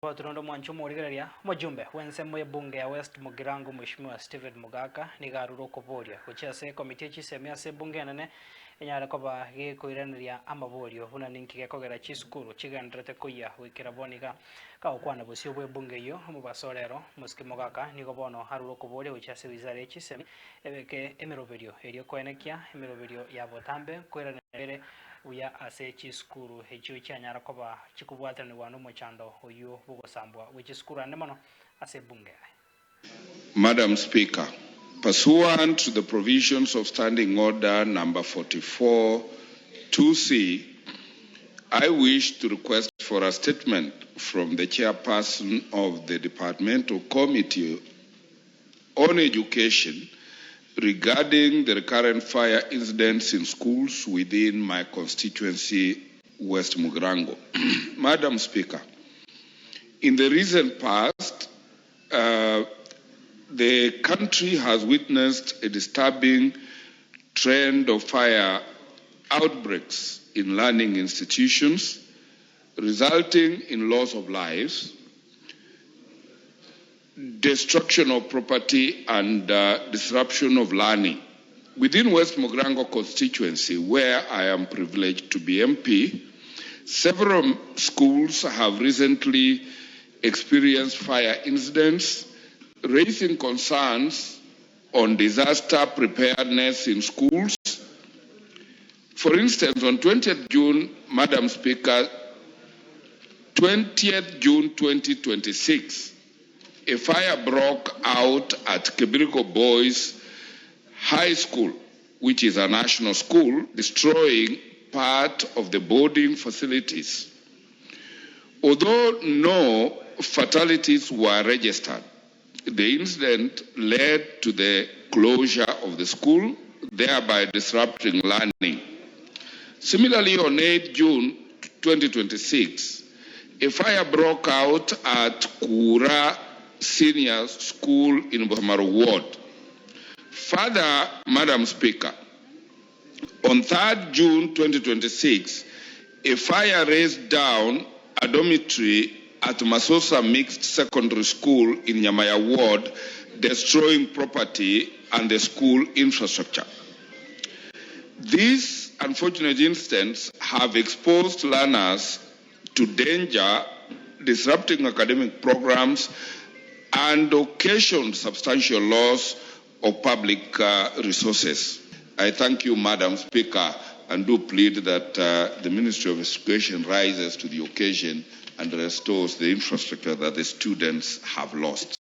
Tunaomba mwancho murigereria mujumbe wensemo ya bunge ya West Mugirango Mheshimiwa Steven Mugaka ni garuro koboria kuchase komite chisemia se bunge nene enyara koba gikoiranira amaborio huna ninkige kogera chisukuru chigandrete kuya wikira boniga ka okwana busio bwe bunge yo mu basorero muski Mugaka ni gobono haruro koboria kuchase wizara chisemi ebeke emeroberio erio koenekia emeroberio ya botambe koiranire uya ase chisukuru hecho cyanyara koba chikubwatana wano mochando oyo Ogosambwa Gw'Echisukuru anemono ase bunge. Madam Speaker, pursuant to the provisions of Standing Order number 44 2C, I wish to request for a statement from the chairperson of the Departmental Committee on Education regarding the recurrent fire incidents in schools within my constituency, West Mugirango. Madam Speaker, in the recent past, the country has witnessed a disturbing trend of fire outbreaks in learning institutions, resulting in loss of lives, destruction of property, and disruption of learning. Within West Mugirango constituency, where I am privileged to be MP, several schools have recently experienced fire incidents, raising concerns on disaster preparedness in schools. For instance, on 20th June, Madam Speaker, 20th June 2026, a fire broke out at Kebirigo Boys High School, which is a national school, destroying part of the boarding facilities. Although no fatalities were registered, the incident led to the closure of the school, thereby disrupting learning. Similarly, on 8 June 2026, a fire broke out at Kura Senior School in Bosamaru Ward. Further, Madam Speaker, on 3rd June 2026, a fire razed down a dormitory at Masosa Mixed Secondary School in Nyamaya Ward, destroying property and the school infrastructure. These unfortunate incidents have exposed learners to danger, disrupting academic programs, and occasioned substantial loss of public resources. I thank you, Madam Speaker, and do plead that the Ministry of Education rises to the occasion and restores the infrastructure that the students have lost.